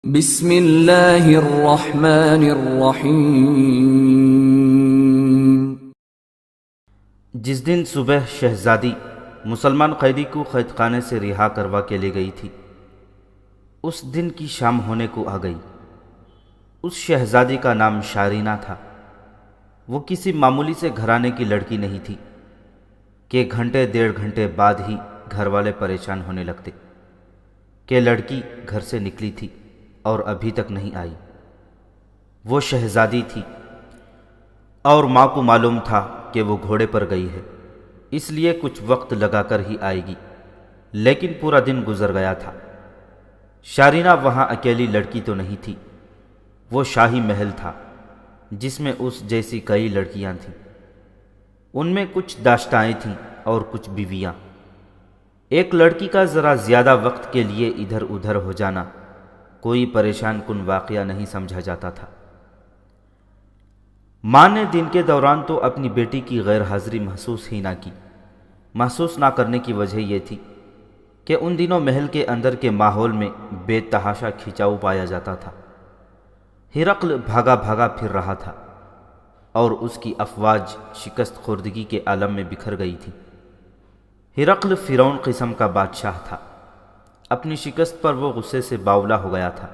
بسم اللہ الرحمن الرحیم۔ جس دن صبح شہزادی مسلمان قیدی کو قید خانے سے رہا کروا کے لے گئی تھی، اس دن کی شام ہونے کو آ گئی۔ اس شہزادی کا نام شارینہ تھا۔ وہ کسی معمولی سے گھرانے کی لڑکی نہیں تھی کہ گھنٹے ڈیڑھ گھنٹے بعد ہی گھر والے پریشان ہونے لگتے کہ لڑکی گھر سے نکلی تھی اور ابھی تک نہیں آئی۔ وہ شہزادی تھی اور ماں کو معلوم تھا کہ وہ گھوڑے پر گئی ہے، اس لیے کچھ وقت لگا کر ہی آئے گی، لیکن پورا دن گزر گیا تھا۔ شارینہ وہاں اکیلی لڑکی تو نہیں تھی، وہ شاہی محل تھا جس میں اس جیسی کئی لڑکیاں تھیں۔ ان میں کچھ داشتائیں تھیں اور کچھ بیویاں۔ ایک لڑکی کا ذرا زیادہ وقت کے لیے ادھر ادھر ہو جانا کوئی پریشان کن واقعہ نہیں سمجھا جاتا تھا۔ ماں نے دن کے دوران تو اپنی بیٹی کی غیر حاضری محسوس ہی نہ کی۔ محسوس نہ کرنے کی وجہ یہ تھی کہ ان دنوں محل کے اندر کے ماحول میں بے تحاشا کھنچاؤ پایا جاتا تھا۔ ہرقل بھاگا بھاگا پھر رہا تھا اور اس کی افواج شکست خوردگی کے عالم میں بکھر گئی تھی۔ ہرقل فرعون قسم کا بادشاہ تھا۔ اپنی شکست پر وہ غصے سے باولا ہو گیا تھا۔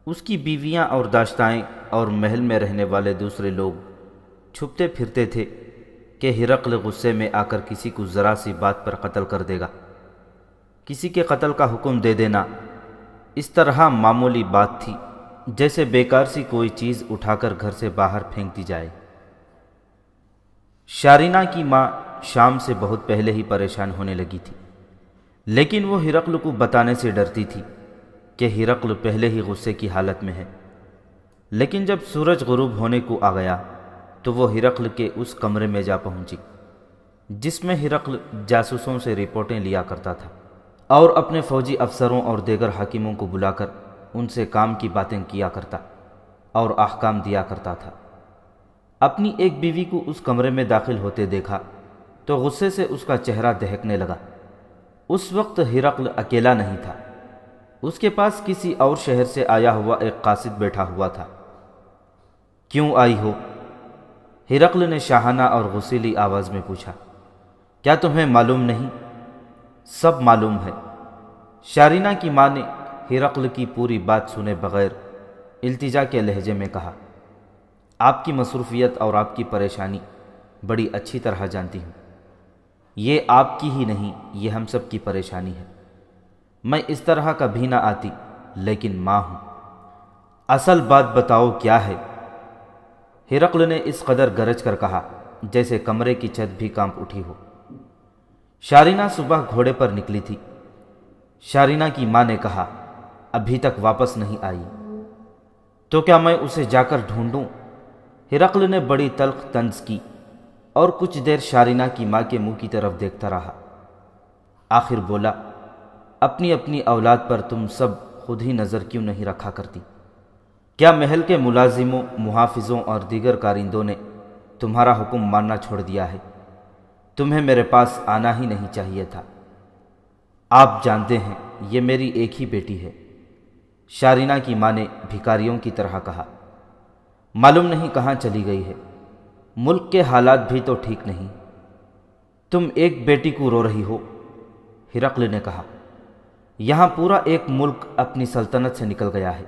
اس کی بیویاں اور داشتائیں اور محل میں رہنے والے دوسرے لوگ چھپتے پھرتے تھے کہ ہرقل غصے میں آ کر کسی کو ذرا سی بات پر قتل کر دے گا۔ کسی کے قتل کا حکم دے دینا اس طرح معمولی بات تھی جیسے بیکار سی کوئی چیز اٹھا کر گھر سے باہر پھینک دی جائے۔ شارینہ کی ماں شام سے بہت پہلے ہی پریشان ہونے لگی تھی، لیکن وہ ہرقل کو بتانے سے ڈرتی تھی کہ ہرقل پہلے ہی غصے کی حالت میں ہے۔ لیکن جب سورج غروب ہونے کو آ گیا تو وہ ہرقل کے اس کمرے میں جا پہنچی جس میں ہرقل جاسوسوں سے رپورٹیں لیا کرتا تھا اور اپنے فوجی افسروں اور دیگر حاکموں کو بلا کر ان سے کام کی باتیں کیا کرتا اور احکام دیا کرتا تھا۔ اپنی ایک بیوی کو اس کمرے میں داخل ہوتے دیکھا تو غصے سے اس کا چہرہ دہکنے لگا۔ اس وقت ہرقل اکیلا نہیں تھا، اس کے پاس کسی اور شہر سے آیا ہوا ایک قاصد بیٹھا ہوا تھا۔ کیوں آئی ہو؟ ہرقل نے شاہانہ اور غصیلی آواز میں پوچھا۔ کیا تمہیں معلوم نہیں؟ سب معلوم ہے، شارینہ کی ماں نے ہرقل کی پوری بات سنے بغیر التجا کے لہجے میں کہا۔ آپ کی مصروفیت اور آپ کی پریشانی بڑی اچھی طرح جانتی ہوں۔ یہ آپ کی ہی نہیں، یہ ہم سب کی پریشانی ہے۔ میں اس طرح کبھی نہ آتی، لیکن ماں ہوں۔ اصل بات بتاؤ کیا ہے؟ ہرقل نے اس قدر گرج کر کہا جیسے کمرے کی چھت بھی کانپ اٹھی ہو۔ شارینہ صبح گھوڑے پر نکلی تھی۔ شارینہ کی ماں نے کہا، ابھی تک واپس نہیں آئی، تو کیا میں اسے جا کر ڈھونڈوں؟ ہرقل نے بڑی تلخ طنز کی اور کچھ دیر شارینہ کی ماں کے منہ کی طرف دیکھتا رہا۔ آخر بولا، اپنی اپنی اولاد پر تم سب خود ہی نظر کیوں نہیں رکھا کرتی؟ کیا محل کے ملازموں، محافظوں اور دیگر کارندوں نے تمہارا حکم ماننا چھوڑ دیا ہے؟ تمہیں میرے پاس آنا ہی نہیں چاہیے تھا۔ آپ جانتے ہیں یہ میری ایک ہی بیٹی ہے، شارینہ کی ماں نے بھکاریوں کی طرح کہا۔ معلوم نہیں کہاں چلی گئی ہے، ملک کے حالات بھی تو ٹھیک نہیں۔ تم ایک بیٹی کو رو رہی ہو؟ ہرقل نے کہا، یہاں پورا ایک ملک اپنی سلطنت سے نکل گیا ہے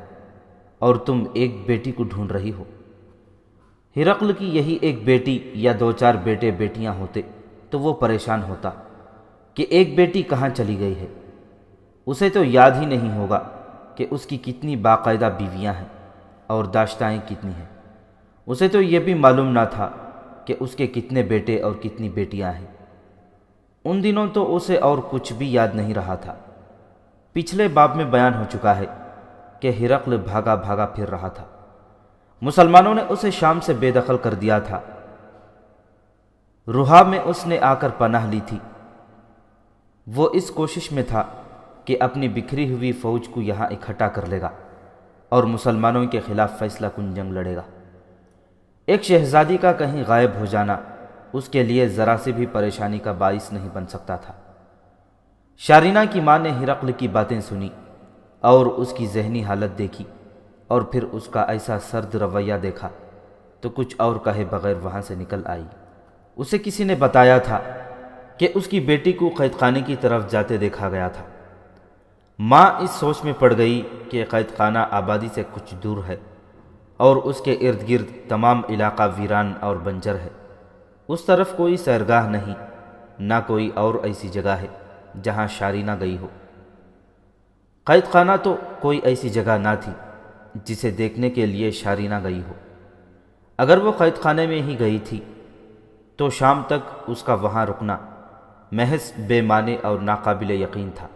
اور تم ایک بیٹی کو ڈھونڈ رہی ہو۔ ہرقل کی یہی ایک بیٹی یا دو چار بیٹے بیٹیاں ہوتے تو وہ پریشان ہوتا کہ ایک بیٹی کہاں چلی گئی ہے۔ اسے تو یاد ہی نہیں ہوگا کہ اس کی کتنی باقاعدہ بیویاں ہیں اور داشتائیں کتنی ہیں۔ اسے تو یہ بھی معلوم نہ تھا کہ اس کے کتنے بیٹے اور کتنی بیٹیاں ہیں۔ ان دنوں تو اسے اور کچھ بھی یاد نہیں رہا تھا۔ پچھلے باب میں بیان ہو چکا ہے کہ ہرقل بھاگا بھاگا پھر رہا تھا۔ مسلمانوں نے اسے شام سے بے دخل کر دیا تھا۔ روحا میں اس نے آ کر پناہ لی تھی۔ وہ اس کوشش میں تھا کہ اپنی بکھری ہوئی فوج کو یہاں اکٹھا کر لے گا اور مسلمانوں کے خلاف فیصلہ کن جنگ لڑے گا۔ ایک شہزادی کا کہیں غائب ہو جانا اس کے لیے ذرا سی بھی پریشانی کا باعث نہیں بن سکتا تھا۔ شارینہ کی ماں نے ہرقل کی باتیں سنی اور اس کی ذہنی حالت دیکھی اور پھر اس کا ایسا سرد رویہ دیکھا تو کچھ اور کہے بغیر وہاں سے نکل آئی۔ اسے کسی نے بتایا تھا کہ اس کی بیٹی کو قید خانے کی طرف جاتے دیکھا گیا تھا۔ ماں اس سوچ میں پڑ گئی کہ قید خانہ آبادی سے کچھ دور ہے اور اس کے ارد گرد تمام علاقہ ویران اور بنجر ہے۔ اس طرف کوئی سیرگاہ نہیں، نہ کوئی اور ایسی جگہ ہے جہاں شارینہ گئی ہو۔ قید خانہ تو کوئی ایسی جگہ نہ تھی جسے دیکھنے کے لیے شارینہ گئی ہو۔ اگر وہ قید خانے میں ہی گئی تھی تو شام تک اس کا وہاں رکنا محض بے معنی اور ناقابل یقین تھا۔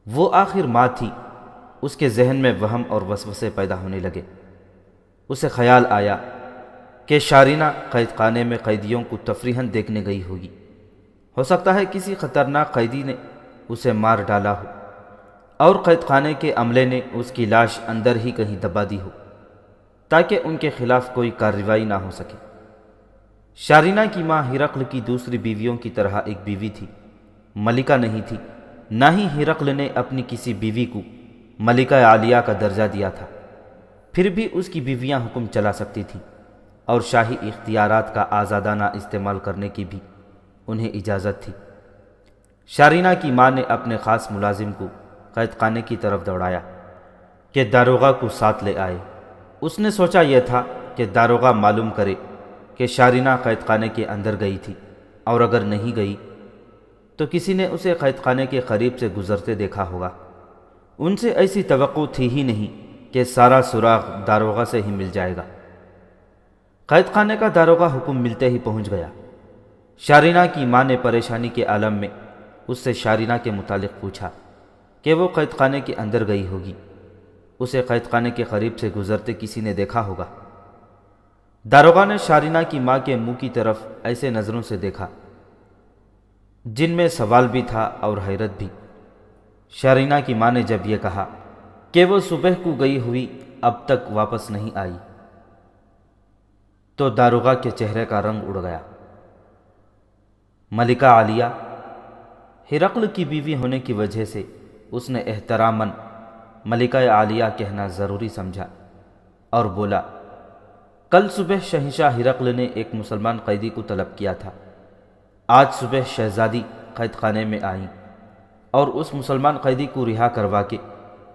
وہ آخر ماں تھی، اس کے ذہن میں وہم اور وسوسے پیدا ہونے لگے۔ اسے خیال آیا کہ شارینہ قید خانے میں قیدیوں کو تفریحاً دیکھنے گئی ہوگی۔ ہو سکتا ہے کسی خطرناک قیدی نے اسے مار ڈالا ہو اور قید خانے کے عملے نے اس کی لاش اندر ہی کہیں دبا دی ہو تاکہ ان کے خلاف کوئی کارروائی نہ ہو سکے۔ شارینہ کی ماں ہرقل کی دوسری بیویوں کی طرح ایک بیوی تھی، ملکہ نہیں تھی۔ نہ ہی ہرقل نے اپنی کسی بیوی کو ملکہ عالیہ کا درجہ دیا تھا، پھر بھی اس کی بیویاں حکم چلا سکتی تھیں اور شاہی اختیارات کا آزادانہ استعمال کرنے کی بھی انہیں اجازت تھی۔ شارینہ کی ماں نے اپنے خاص ملازم کو قید خانے کی طرف دوڑایا کہ داروغہ کو ساتھ لے آئے۔ اس نے سوچا یہ تھا کہ داروغہ معلوم کرے کہ شارینہ قید خانے کے اندر گئی تھی، اور اگر نہیں گئی تو کسی نے اسے قید خانے کے قریب سے گزرتے دیکھا ہوگا۔ ان سے ایسی توقع تھی ہی نہیں کہ سارا سراغ داروغہ سے ہی مل جائے گا۔ قید خانے کا داروغہ حکم ملتے ہی پہنچ گیا۔ شارینہ کی ماں نے پریشانی کے عالم میں اس سے شارینہ کے متعلق پوچھا کہ وہ قید خانے کے اندر گئی ہوگی، اسے قید خانے کے قریب سے گزرتے کسی نے دیکھا ہوگا۔ داروغہ نے شارینہ کی ماں کے منہ کی طرف ایسے نظروں سے دیکھا جن میں سوال بھی تھا اور حیرت بھی۔ شارینہ کی ماں نے جب یہ کہا کہ وہ صبح کو گئی ہوئی اب تک واپس نہیں آئی تو داروغہ کے چہرے کا رنگ اڑ گیا۔ ملکہ عالیہ ہرقل کی بیوی ہونے کی وجہ سے اس نے احتراماً ملکہ عالیہ کہنا ضروری سمجھا اور بولا، کل صبح شہنشاہ ہرقل نے ایک مسلمان قیدی کو طلب کیا تھا۔ آج صبح شہزادی قید خانے میں آئیں اور اس مسلمان قیدی کو رہا کروا کے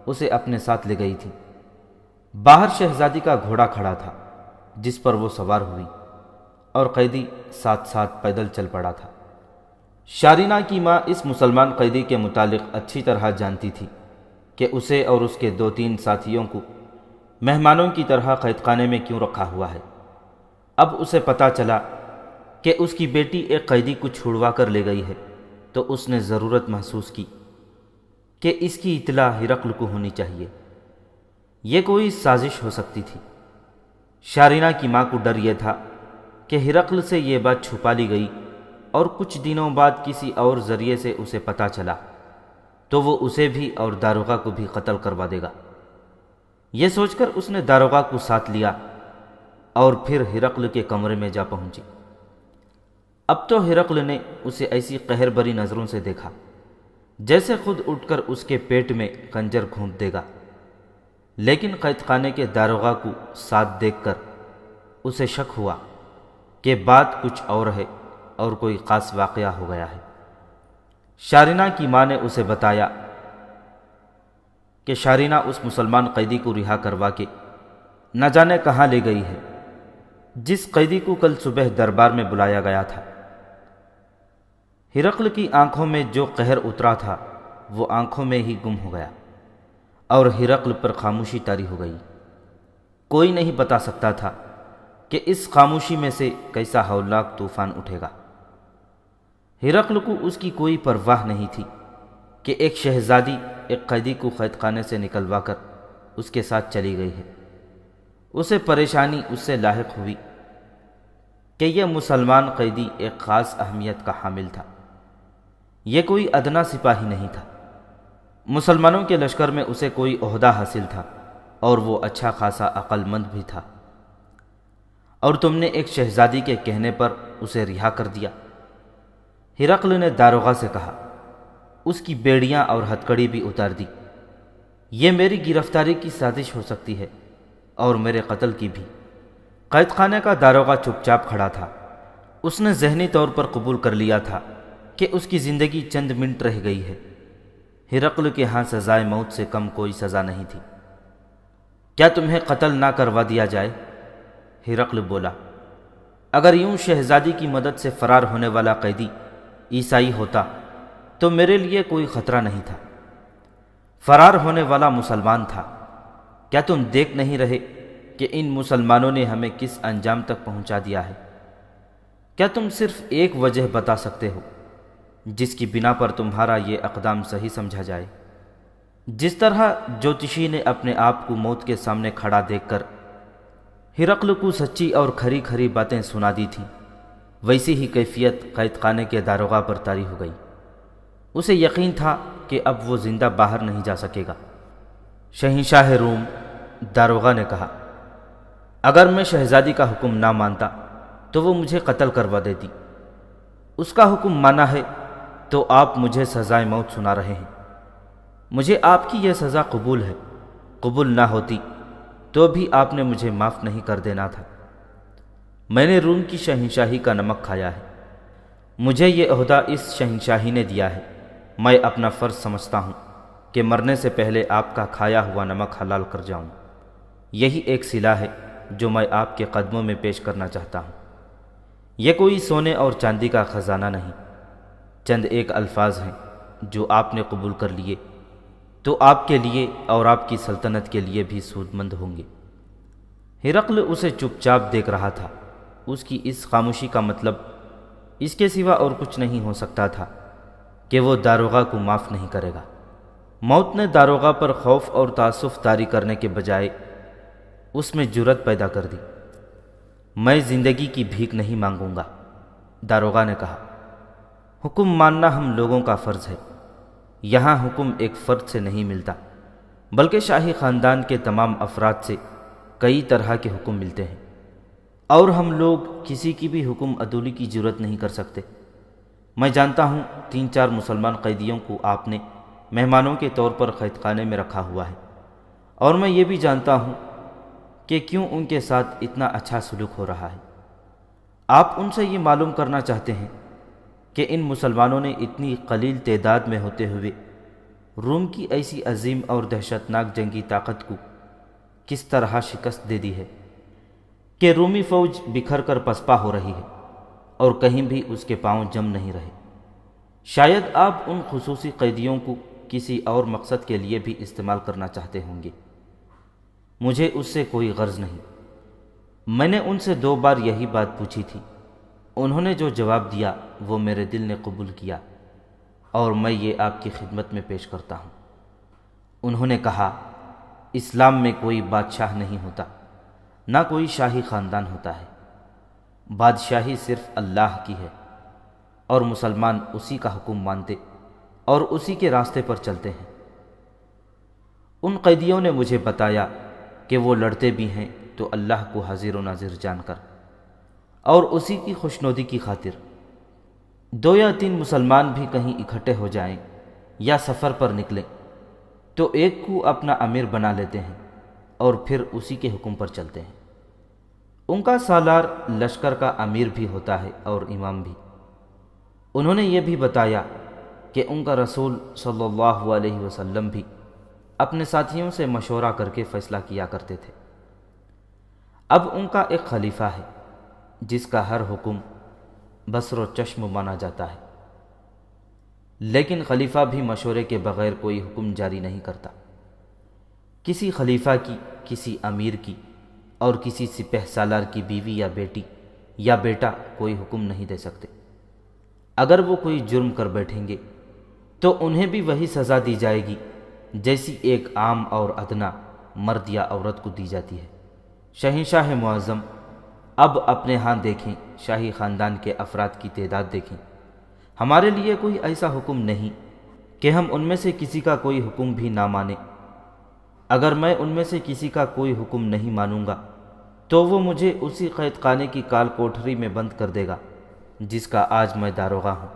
اسے اپنے ساتھ لے گئی تھی۔ باہر شہزادی کا گھوڑا کھڑا تھا جس پر وہ سوار ہوئی اور قیدی ساتھ ساتھ پیدل چل پڑا تھا۔ شارینہ کی ماں اس مسلمان قیدی کے متعلق اچھی طرح جانتی تھی کہ اسے اور اس کے 2-3 ساتھیوں کو مہمانوں کی طرح قید خانے میں کیوں رکھا ہوا ہے۔ اب اسے پتہ چلا کہ اس کی بیٹی ایک قیدی کو چھڑوا کر لے گئی ہے تو اس نے ضرورت محسوس کی کہ اس کی اطلاع ہرقل کو ہونی چاہیے۔ یہ کوئی سازش ہو سکتی تھی۔ شارینہ کی ماں کو ڈر یہ تھا کہ ہرقل سے یہ بات چھپا لی گئی اور کچھ دنوں بعد کسی اور ذریعے سے اسے پتہ چلا تو وہ اسے بھی اور داروغہ کو بھی قتل کروا دے گا۔ یہ سوچ کر اس نے داروغہ کو ساتھ لیا اور پھر ہرقل کے کمرے میں جا پہنچی۔ اب تو ہرقل نے اسے ایسی قہر بری نظروں سے دیکھا جیسے خود اٹھ کر اس کے پیٹ میں خنجر گھونپ دے گا، لیکن قید خانے کے داروغہ کو ساتھ دیکھ کر اسے شک ہوا کہ بات کچھ اور ہے اور کوئی خاص واقعہ ہو گیا ہے۔ شارینہ کی ماں نے اسے بتایا کہ شارینہ اس مسلمان قیدی کو رہا کروا کے نہ جانے کہاں لے گئی ہے جس قیدی کو کل صبح دربار میں بلایا گیا تھا۔ ہرقل کی آنکھوں میں جو قہر اترا تھا وہ آنکھوں میں ہی گم ہو گیا اور ہرقل پر خاموشی طاری ہو گئی۔ کوئی نہیں بتا سکتا تھا کہ اس خاموشی میں سے کیسا ہولناک طوفان اٹھے گا۔ ہرقل کو اس کی کوئی پرواہ نہیں تھی کہ ایک شہزادی ایک قیدی کو قید خانے سے نکلوا کر اس کے ساتھ چلی گئی ہے۔ اسے پریشانی اس سے لاحق ہوئی کہ یہ مسلمان قیدی ایک خاص اہمیت کا حامل تھا۔ یہ کوئی ادنا سپاہی نہیں تھا۔ مسلمانوں کے لشکر میں اسے کوئی عہدہ حاصل تھا اور وہ اچھا خاصا عقل مند بھی تھا، اور تم نے ایک شہزادی کے کہنے پر اسے رہا کر دیا۔ ہرقل نے داروغہ سے کہا، اس کی بیڑیاں اور ہتکڑی بھی اتار دی۔ یہ میری گرفتاری کی سازش ہو سکتی ہے اور میرے قتل کی بھی۔ قید خانے کا داروغہ چپ چاپ کھڑا تھا۔ اس نے ذہنی طور پر قبول کر لیا تھا کہ اس کی زندگی چند منٹ رہ گئی ہے۔ ہرقل کے ہاں سزائے موت سے کم کوئی سزا نہیں تھی۔ کیا تمہیں قتل نہ کروا دیا جائے؟ ہرقل بولا، اگر یوں شہزادی کی مدد سے فرار ہونے والا قیدی عیسائی ہوتا تو میرے لیے کوئی خطرہ نہیں تھا۔ فرار ہونے والا مسلمان تھا۔ کیا تم دیکھ نہیں رہے کہ ان مسلمانوں نے ہمیں کس انجام تک پہنچا دیا ہے؟ کیا تم صرف ایک وجہ بتا سکتے ہو جس کی بنا پر تمہارا یہ اقدام صحیح سمجھا جائے؟ جس طرح جوتشی نے اپنے آپ کو موت کے سامنے کھڑا دیکھ کر ہرقل کو سچی اور کھری کھری باتیں سنا دی تھیں، ویسی ہی کیفیت قید خانے کے داروغہ پر طاری ہو گئی۔ اسے یقین تھا کہ اب وہ زندہ باہر نہیں جا سکے گا۔ شہنشاہ روم، داروغہ نے کہا، اگر میں شہزادی کا حکم نہ مانتا تو وہ مجھے قتل کروا دیتی۔ اس کا حکم مانا ہے تو آپ مجھے سزائے موت سنا رہے ہیں۔ مجھے آپ کی یہ سزا قبول ہے۔ قبول نہ ہوتی تو بھی آپ نے مجھے معاف نہیں کر دینا تھا۔ میں نے روم کی شہنشاہی کا نمک کھایا ہے۔ مجھے یہ عہدہ اس شہنشاہی نے دیا ہے۔ میں اپنا فرض سمجھتا ہوں کہ مرنے سے پہلے آپ کا کھایا ہوا نمک حلال کر جاؤں۔ یہی ایک صلہ ہے جو میں آپ کے قدموں میں پیش کرنا چاہتا ہوں۔ یہ کوئی سونے اور چاندی کا خزانہ نہیں، چند ایک الفاظ ہیں جو آپ نے قبول کر لیے تو آپ کے لیے اور آپ کی سلطنت کے لیے بھی سود مند ہوں گے۔ ہرقل اسے چپ چاپ دیکھ رہا تھا۔ اس کی اس خاموشی کا مطلب اس کے سوا اور کچھ نہیں ہو سکتا تھا کہ وہ داروغہ کو معاف نہیں کرے گا۔ موت نے داروغہ پر خوف اور تعصف طاری کرنے کے بجائے اس میں جرأت پیدا کر دی۔ میں زندگی کی بھیک نہیں مانگوں گا، داروغہ نے کہا۔ حکم ماننا ہم لوگوں کا فرض ہے۔ یہاں حکم ایک فرد سے نہیں ملتا بلکہ شاہی خاندان کے تمام افراد سے کئی طرح کے حکم ملتے ہیں، اور ہم لوگ کسی کی بھی حکم عدولی کی جرأت نہیں کر سکتے۔ میں جانتا ہوں 3-4 مسلمان قیدیوں کو آپ نے مہمانوں کے طور پر قید خانے میں رکھا ہوا ہے، اور میں یہ بھی جانتا ہوں کہ کیوں ان کے ساتھ اتنا اچھا سلوک ہو رہا ہے۔ آپ ان سے یہ معلوم کرنا چاہتے ہیں کہ ان مسلمانوں نے اتنی قلیل تعداد میں ہوتے ہوئے روم کی ایسی عظیم اور دہشتناک جنگی طاقت کو کس طرح شکست دے دی ہے کہ رومی فوج بکھر کر پسپا ہو رہی ہے اور کہیں بھی اس کے پاؤں جم نہیں رہے۔ شاید آپ ان خصوصی قیدیوں کو کسی اور مقصد کے لیے بھی استعمال کرنا چاہتے ہوں گے۔ مجھے اس سے کوئی غرض نہیں۔ میں نے ان سے 2 بار یہی بات پوچھی تھی۔ انہوں نے جو جواب دیا وہ میرے دل نے قبول کیا اور میں یہ آپ کی خدمت میں پیش کرتا ہوں۔ انہوں نے کہا، اسلام میں کوئی بادشاہ نہیں ہوتا، نہ کوئی شاہی خاندان ہوتا ہے۔ بادشاہی صرف اللہ کی ہے، اور مسلمان اسی کا حکم مانتے اور اسی کے راستے پر چلتے ہیں۔ ان قیدیوں نے مجھے بتایا کہ وہ لڑتے بھی ہیں تو اللہ کو حاضر و ناظر جان کر اور اسی کی خوشنودی کی خاطر۔ 2 یا 3 مسلمان بھی کہیں اکٹھے ہو جائیں یا سفر پر نکلیں تو ایک کو اپنا امیر بنا لیتے ہیں اور پھر اسی کے حکم پر چلتے ہیں۔ ان کا سالار لشکر کا امیر بھی ہوتا ہے اور امام بھی۔ انہوں نے یہ بھی بتایا کہ ان کا رسول صلی اللہ علیہ وسلم بھی اپنے ساتھیوں سے مشورہ کر کے فیصلہ کیا کرتے تھے۔ اب ان کا ایک خلیفہ ہے جس کا ہر حکم بصر و چشم مانا جاتا ہے، لیکن خلیفہ بھی مشورے کے بغیر کوئی حکم جاری نہیں کرتا۔ کسی خلیفہ کی، کسی امیر کی اور کسی سپہ سالار کی بیوی یا بیٹی یا بیٹا کوئی حکم نہیں دے سکتے۔ اگر وہ کوئی جرم کر بیٹھیں گے تو انہیں بھی وہی سزا دی جائے گی جیسی ایک عام اور ادنا مرد یا عورت کو دی جاتی ہے۔ شہنشاہ معظم، اب اپنے ہاں دیکھیں، شاہی خاندان کے افراد کی تعداد دیکھیں۔ ہمارے لیے کوئی ایسا حکم نہیں کہ ہم ان میں سے کسی کا کوئی حکم بھی نہ مانیں۔ اگر میں ان میں سے کسی کا کوئی حکم نہیں مانوں گا تو وہ مجھے اسی قید خانے کی کال کوٹھری میں بند کر دے گا جس کا آج میں داروغہ ہوں۔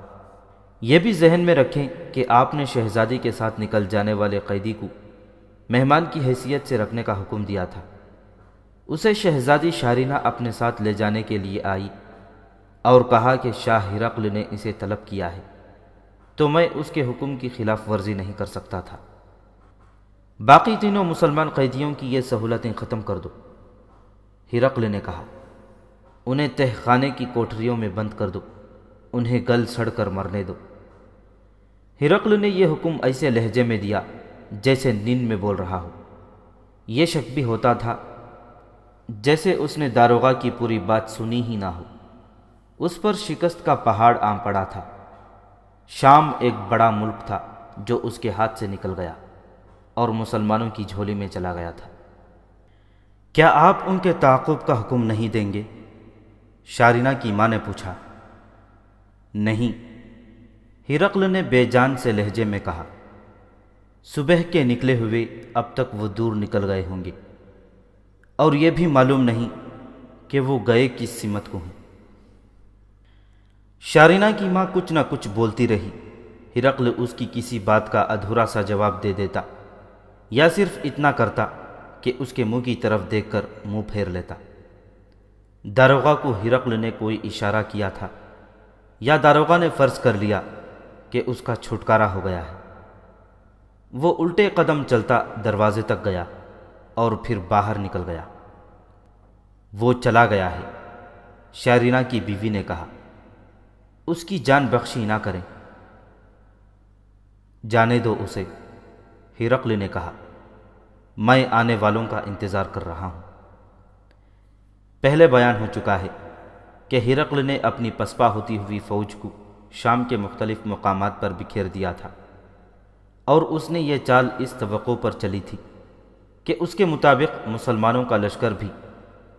یہ بھی ذہن میں رکھیں کہ آپ نے شہزادی کے ساتھ نکل جانے والے قیدی کو مہمان کی حیثیت سے رکھنے کا حکم دیا تھا۔ اسے شہزادی شارینہ اپنے ساتھ لے جانے کے لیے آئی اور کہا کہ شاہ ہرقل نے اسے طلب کیا ہے تو میں اس کے حکم کی خلاف ورزی نہیں کر سکتا تھا۔ باقی تینوں مسلمان قیدیوں کی یہ سہولتیں ختم کر دو، ہرقل نے کہا۔ انہیں تہ خانے کی کوٹریوں میں بند کر دو، انہیں گل سڑ کر مرنے دو۔ ہرقل نے یہ حکم ایسے لہجے میں دیا جیسے نیند میں بول رہا ہو۔ یہ شک بھی ہوتا تھا جیسے اس نے داروغہ کی پوری بات سنی ہی نہ ہو۔ اس پر شکست کا پہاڑ آن پڑا تھا۔ شام ایک بڑا ملک تھا جو اس کے ہاتھ سے نکل گیا اور مسلمانوں کی جھولی میں چلا گیا تھا۔ کیا آپ ان کے تعاقب کا حکم نہیں دیں گے؟ شارینہ کی ماں نے پوچھا۔ نہیں، ہرقل نے بے جان سے لہجے میں کہا۔ صبح کے نکلے ہوئے اب تک وہ دور نکل گئے ہوں گے اور یہ بھی معلوم نہیں کہ وہ گئے کس سمت کو ہیں۔ شارینہ کی ماں کچھ نہ کچھ بولتی رہی۔ ہرقل اس کی کسی بات کا ادھورا سا جواب دے دیتا یا صرف اتنا کرتا کہ اس کے منہ کی طرف دیکھ کر منہ پھیر لیتا۔ داروغہ کو ہرقل نے کوئی اشارہ کیا تھا یا داروغہ نے فرض کر لیا کہ اس کا چھٹکارا ہو گیا ہے۔ وہ الٹے قدم چلتا دروازے تک گیا اور پھر باہر نکل گیا۔ وہ چلا گیا ہے، شارینہ کی بیوی نے کہا۔ اس کی جان بخشی نہ کریں، جانے دو اسے، ہرقل نے کہا۔ میں آنے والوں کا انتظار کر رہا ہوں۔ پہلے بیان ہو چکا ہے کہ ہرقل نے اپنی پسپا ہوتی ہوئی فوج کو شام کے مختلف مقامات پر بکھیر دیا تھا، اور اس نے یہ چال اس توقع پر چلی تھی کہ اس کے مطابق مسلمانوں کا لشکر بھی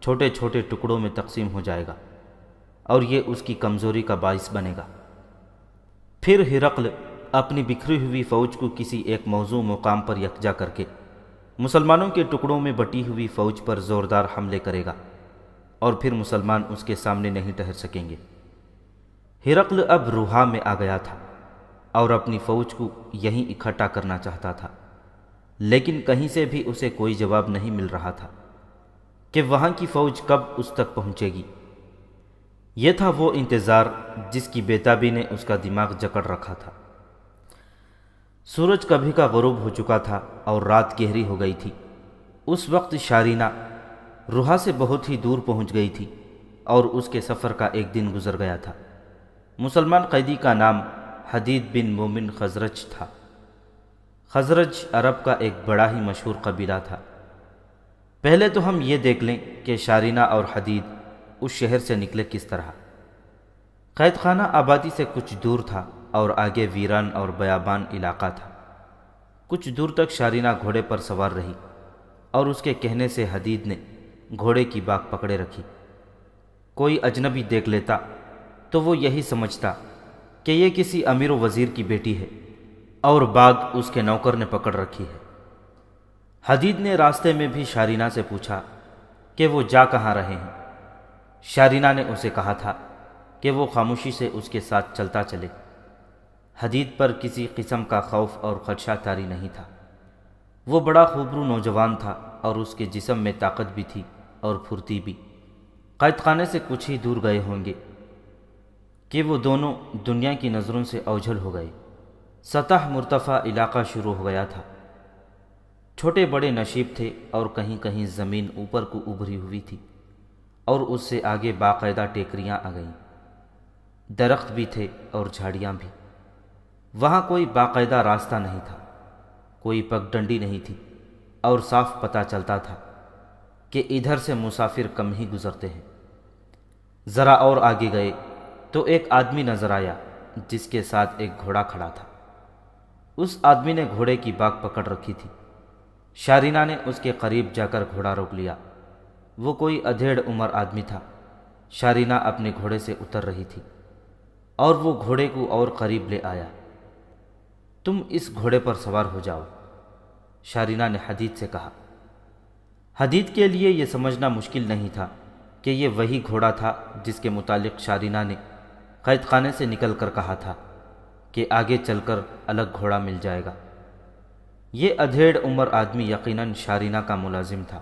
چھوٹے چھوٹے ٹکڑوں میں تقسیم ہو جائے گا اور یہ اس کی کمزوری کا باعث بنے گا۔ پھر ہرقل اپنی بکھری ہوئی فوج کو کسی ایک موزوں مقام پر یکجا کر کے مسلمانوں کے ٹکڑوں میں بٹی ہوئی فوج پر زوردار حملے کرے گا اور پھر مسلمان اس کے سامنے نہیں ٹھہر سکیں گے۔ ہرقل اب روحا میں آ گیا تھا اور اپنی فوج کو یہیں اکٹھا کرنا چاہتا تھا، لیکن کہیں سے بھی اسے کوئی جواب نہیں مل رہا تھا کہ وہاں کی فوج کب اس تک پہنچے گی۔ یہ تھا وہ انتظار جس کی بےتابی نے اس کا دماغ جکڑ رکھا تھا۔ سورج کبھی کا غروب ہو چکا تھا اور رات گہری ہو گئی تھی۔ اس وقت شارینہ روحا سے بہت ہی دور پہنچ گئی تھی اور اس کے سفر کا ایک دن گزر گیا تھا۔ مسلمان قیدی کا نام حدید بن مومن خزرج تھا۔ خزرج عرب کا ایک بڑا ہی مشہور قبیلہ تھا۔ پہلے تو ہم یہ دیکھ لیں کہ شارینہ اور حدید اس شہر سے نکلے کس طرح۔ قید خانہ آبادی سے کچھ دور تھا اور آگے ویران اور بیابان علاقہ تھا۔ کچھ دور تک شارینہ گھوڑے پر سوار رہی اور اس کے کہنے سے حدید نے گھوڑے کی باگ پکڑے رکھی۔ کوئی اجنبی دیکھ لیتا تو وہ یہی سمجھتا کہ یہ کسی امیر و وزیر کی بیٹی ہے اور باگ اس کے نوکر نے پکڑ رکھی ہے۔ حدید نے راستے میں بھی شارینہ سے پوچھا کہ وہ جا کہاں رہے ہیں۔ شارینہ نے اسے کہا تھا کہ وہ خاموشی سے اس کے ساتھ چلتا چلے۔ حدید پر کسی قسم کا خوف اور خدشہ طاری نہیں تھا۔ وہ بڑا خوبرو نوجوان تھا اور اس کے جسم میں طاقت بھی تھی اور پھرتی بھی۔ قید خانے سے کچھ ہی دور گئے ہوں گے کہ وہ دونوں دنیا کی نظروں سے اوجھل ہو گئے۔ سطح مرتفع علاقہ شروع ہو گیا تھا۔ چھوٹے بڑے نشیب تھے اور کہیں کہیں زمین اوپر کو ابھری ہوئی تھی اور اس سے آگے باقاعدہ ٹیکریاں آ گئیں۔ درخت بھی تھے اور جھاڑیاں بھی۔ وہاں کوئی باقاعدہ راستہ نہیں تھا، کوئی پگڈنڈی نہیں تھی اور صاف پتہ چلتا تھا کہ ادھر سے مسافر کم ہی گزرتے ہیں۔ ذرا اور آگے گئے تو ایک آدمی نظر آیا جس کے ساتھ ایک گھوڑا کھڑا تھا۔ اس آدمی نے گھوڑے کی باگ پکڑ رکھی تھی۔ شارینہ نے اس کے قریب جا کر گھوڑا روک لیا۔ وہ کوئی ادھیڑ عمر آدمی تھا۔ شارینہ اپنے گھوڑے سے اتر رہی تھی اور وہ گھوڑے کو اور قریب لے آیا۔ تم اس گھوڑے پر سوار ہو جاؤ، شارینہ نے حدید سے کہا۔ حدید کے لیے یہ سمجھنا مشکل نہیں تھا کہ یہ وہی گھوڑا تھا جس کے متعلق شارینہ نے قید خانے سے نکل کر کہا تھا کہ آگے چل کر الگ گھوڑا مل جائے گا۔ یہ ادھیڑ عمر آدمی یقیناً شارینہ کا ملازم تھا۔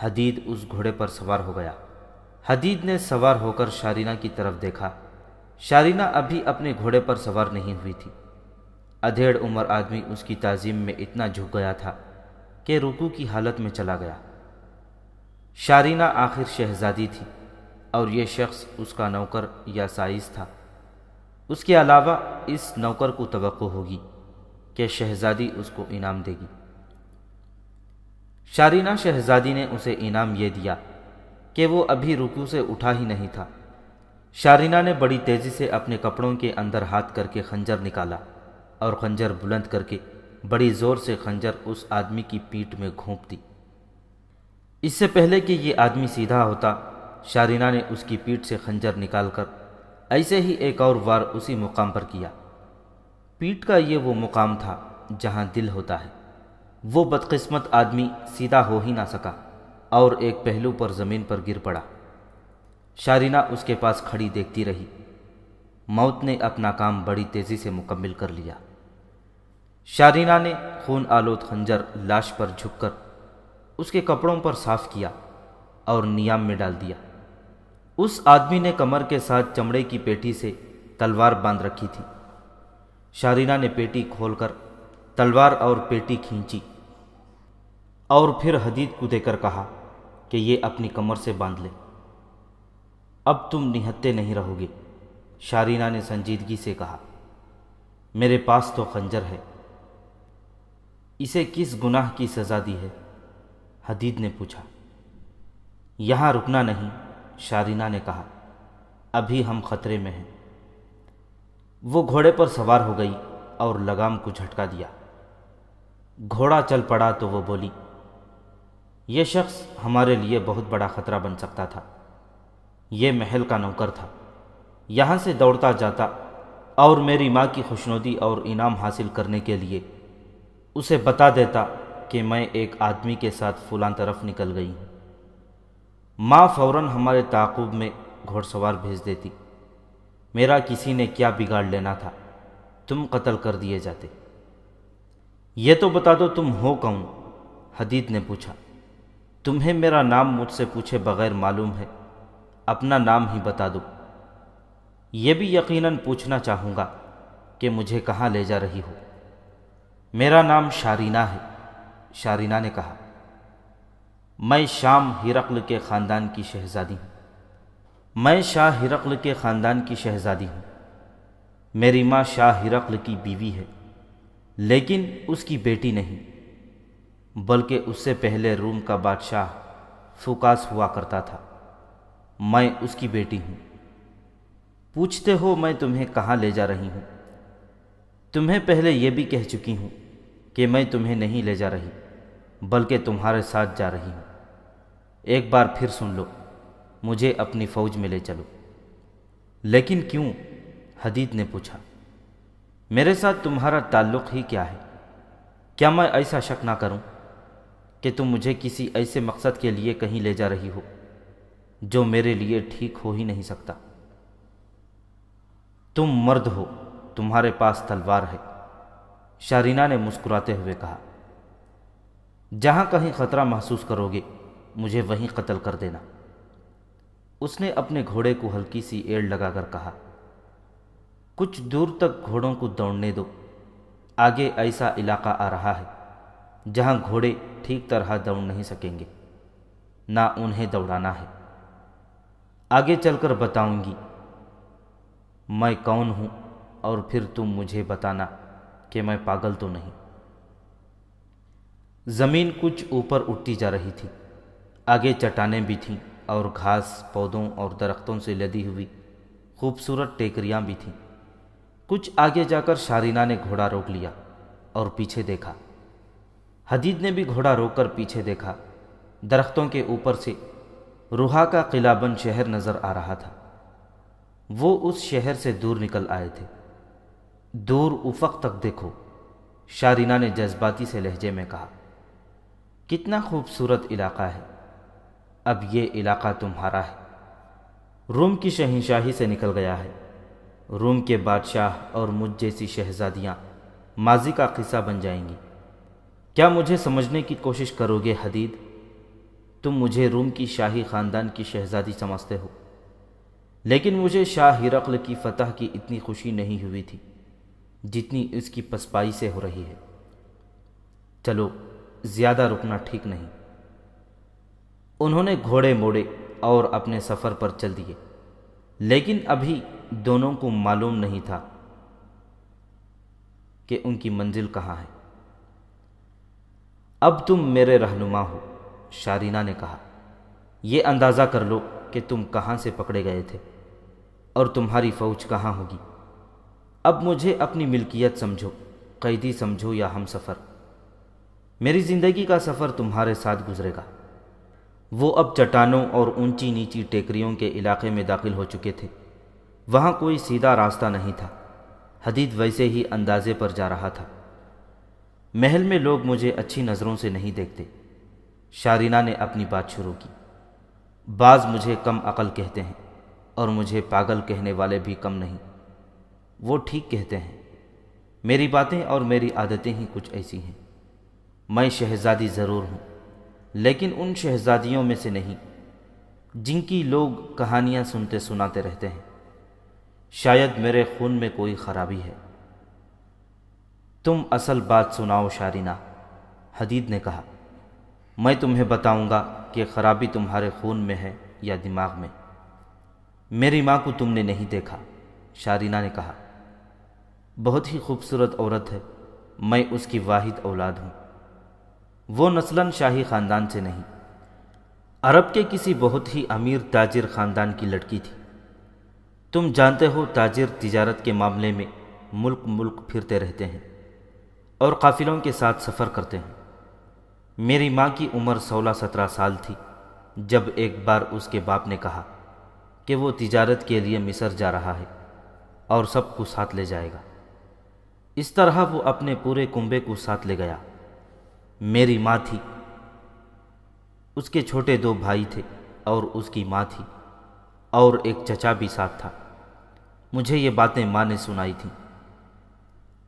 حدید اس گھوڑے پر سوار ہو گیا۔ حدید نے سوار ہو کر شارینہ کی طرف دیکھا۔ شارینہ ابھی اپنے گھوڑے پر سوار نہیں ہوئی تھی۔ ادھیڑ عمر آدمی اس کی تعظیم میں اتنا جھک گیا تھا کہ رکوع کی حالت میں چلا گیا۔ شارینہ آخر شہزادی تھی اور یہ شخص اس کا نوکر یا سائس تھا۔ اس کے علاوہ اس نوکر کو توقع ہوگی کہ شہزادی اس کو انعام دے گی۔ شارینہ شہزادی نے اسے انعام یہ دیا کہ وہ ابھی رکوع سے اٹھا ہی نہیں تھا۔ شارینہ نے بڑی تیزی سے اپنے کپڑوں کے اندر ہاتھ کر کے خنجر نکالا اور خنجر بلند کر کے بڑی زور سے خنجر اس آدمی کی پیٹھ میں گھونپ دی۔ اس سے پہلے کہ یہ آدمی سیدھا ہوتا، شارینہ نے اس کی پیٹھ سے خنجر نکال کر ایسے ہی ایک اور وار اسی مقام پر کیا۔ پیٹھ کا یہ وہ مقام تھا جہاں دل ہوتا ہے۔ وہ بدقسمت آدمی سیدھا ہو ہی نہ سکا اور ایک پہلو پر زمین پر گر پڑا۔ شارینہ اس کے پاس کھڑی دیکھتی رہی۔ موت نے اپنا کام بڑی تیزی سے مکمل کر لیا۔ شارینہ نے خون آلود خنجر لاش پر جھک کر اس کے کپڑوں پر صاف کیا اور نیام میں ڈال دیا۔ اس آدمی نے کمر کے ساتھ چمڑے کی پیٹی سے تلوار باندھ رکھی تھی۔ شارینہ نے پیٹی کھول کر تلوار اور پیٹی کھینچی اور پھر حدید کو دے کر کہا کہ یہ اپنی کمر سے باندھ لے۔ اب تم نہتے نہیں رہو گے، شارینہ نے سنجیدگی سے کہا۔ میرے پاس تو خنجر ہے، اسے کس گناہ کی سزا دی ہے؟ حدید نے پوچھا۔ یہاں رکنا نہیں، شارینہ نے کہا، ابھی ہم خطرے میں ہیں۔ وہ گھوڑے پر سوار ہو گئی اور لگام کو جھٹکا دیا۔ گھوڑا چل پڑا تو وہ بولی، یہ شخص ہمارے لیے بہت بڑا خطرہ بن سکتا تھا۔ یہ محل کا نوکر تھا، یہاں سے دوڑتا جاتا اور میری ماں کی خوشنودی اور انعام حاصل کرنے کے لیے اسے بتا دیتا کہ میں ایک آدمی کے ساتھ فلاں طرف نکل گئی ہوں۔ ماں فوراً ہمارے تعاقب میں گھوڑ سوار بھیج دیتی۔ میرا کسی نے کیا بگاڑ لینا تھا، تم قتل کر دیے جاتے۔ یہ تو بتا دو تم ہو کون؟ حدید نے پوچھا۔ تمہیں میرا نام مجھ سے پوچھے بغیر معلوم ہے، اپنا نام ہی بتا دو۔ یہ بھی یقیناً پوچھنا چاہوں گا کہ مجھے کہاں لے جا رہی ہو۔ میرا نام شارینہ ہے، شارینہ نے کہا۔ میں شام ہرقل کے خاندان کی شہزادی ہوں۔ میں شاہ ہرقل کے خاندان کی شہزادی ہوں۔ میری ماں شاہ ہرقل کی بیوی ہے، لیکن اس کی بیٹی نہیں، بلکہ اس سے پہلے روم کا بادشاہ فوکاس ہوا کرتا تھا۔ میں اس کی بیٹی ہوں۔ پوچھتے ہو میں تمہیں کہاں لے جا رہی ہوں؟ تمہیں پہلے یہ بھی کہہ چکی ہوں کہ میں تمہیں نہیں لے جا رہی، بلکہ تمہارے ساتھ جا رہی ہوں۔ ایک بار پھر سن لو، مجھے اپنی فوج میں لے چلو۔ لیکن کیوں؟ حدید نے پوچھا۔ میرے ساتھ تمہارا تعلق ہی کیا ہے؟ کیا میں ایسا شک نہ کروں کہ تم مجھے کسی ایسے مقصد کے لیے کہیں لے جا رہی ہو جو میرے لیے ٹھیک ہو ہی نہیں سکتا؟ تم مرد ہو، تمہارے پاس تلوار ہے، شارینہ نے مسکراتے ہوئے کہا۔ جہاں کہیں خطرہ محسوس کرو گے مجھے وہیں قتل کر دینا۔ اس نے اپنے گھوڑے کو ہلکی سی ایڑ لگا کر کہا۔ کچھ دور تک گھوڑوں کو دوڑنے دو، آگے ایسا علاقہ آ رہا ہے جہاں گھوڑے ٹھیک طرح دوڑ نہیں سکیں گے، نہ انہیں دوڑانا ہے۔ آگے چل کر بتاؤں گی میں کون ہوں، اور پھر تم مجھے بتانا کہ میں پاگل تو نہیں۔ زمین کچھ اوپر اٹھتی جا رہی تھی، آگے چٹانیں بھی تھیں اور گھاس، پودوں اور درختوں سے لدی ہوئی خوبصورت ٹیکریاں بھی تھیں۔ کچھ آگے جا کر شارینہ نے گھوڑا روک لیا اور پیچھے دیکھا۔ حدید نے بھی گھوڑا روک کر پیچھے دیکھا۔ درختوں کے اوپر سے روہا کا قلعہ بند شہر نظر آ رہا تھا۔ وہ اس شہر سے دور نکل آئے تھے۔ دور افق تک دیکھو، شارینہ نے جذباتی سے لہجے میں کہا۔ کتنا خوبصورت علاقہ ہے، اب یہ علاقہ تمہارا ہے۔ روم کی شہنشاہی سے نکل گیا ہے۔ روم کے بادشاہ اور مجھ جیسی شہزادیاں ماضی کا قصہ بن جائیں گی۔ کیا مجھے سمجھنے کی کوشش کرو گے حدید؟ تم مجھے روم کی شاہی خاندان کی شہزادی سمجھتے ہو، لیکن مجھے شاہ ہرقل کی فتح کی اتنی خوشی نہیں ہوئی تھی جتنی اس کی پسپائی سے ہو رہی ہے۔ چلو، زیادہ رکنا ٹھیک نہیں۔ انہوں نے گھوڑے موڑے اور اپنے سفر پر چل دیے، لیکن ابھی دونوں کو معلوم نہیں تھا کہ ان کی منزل کہاں ہے۔ اب تم میرے رہنما ہو، شارینہ نے کہا۔ یہ اندازہ کر لو کہ تم کہاں سے پکڑے گئے تھے اور تمہاری فوج کہاں ہوگی۔ اب مجھے اپنی ملکیت سمجھو، قیدی سمجھو یا ہم سفر۔ میری زندگی کا سفر تمہارے ساتھ گزرے گا۔ وہ اب چٹانوں اور اونچی نیچی ٹیکریوں کے علاقے میں داخل ہو چکے تھے۔ وہاں کوئی سیدھا راستہ نہیں تھا۔ حدید ویسے ہی اندازے پر جا رہا تھا۔ محل میں لوگ مجھے اچھی نظروں سے نہیں دیکھتے، شارینہ نے اپنی بات شروع کی۔ بعض مجھے کم عقل کہتے ہیں اور مجھے پاگل کہنے والے بھی کم نہیں۔ وہ ٹھیک کہتے ہیں۔ میری باتیں اور میری عادتیں ہی کچھ ایسی ہیں۔ میں شہزادی ضرور ہوں، لیکن ان شہزادیوں میں سے نہیں جن کی لوگ کہانیاں سنتے سناتے رہتے ہیں۔ شاید میرے خون میں کوئی خرابی ہے۔ تم اصل بات سناؤ شارینہ، حدید نے کہا۔ میں تمہیں بتاؤں گا کہ خرابی تمہارے خون میں ہے یا دماغ میں۔ میری ماں کو تم نے نہیں دیکھا، شارینہ نے کہا۔ بہت ہی خوبصورت عورت ہے، میں اس کی واحد اولاد ہوں۔ وہ نسلاً شاہی خاندان سے نہیں، عرب کے کسی بہت ہی امیر تاجر خاندان کی لڑکی تھی۔ تم جانتے ہو تاجر تجارت کے معاملے میں ملک ملک پھرتے رہتے ہیں اور قافلوں کے ساتھ سفر کرتے ہیں۔ میری ماں کی عمر 16-17 سال تھی جب ایک بار اس کے باپ نے کہا کہ وہ تجارت کے لیے مصر جا رہا ہے اور سب کو ساتھ لے جائے گا۔ اس طرح وہ اپنے پورے کنبے کو ساتھ لے گیا۔ میری ماں تھی، اس کے چھوٹے 2 بھائی تھے اور اس کی ماں تھی، اور ایک چچا بھی ساتھ تھا۔ مجھے یہ باتیں ماں نے سنائی تھیں۔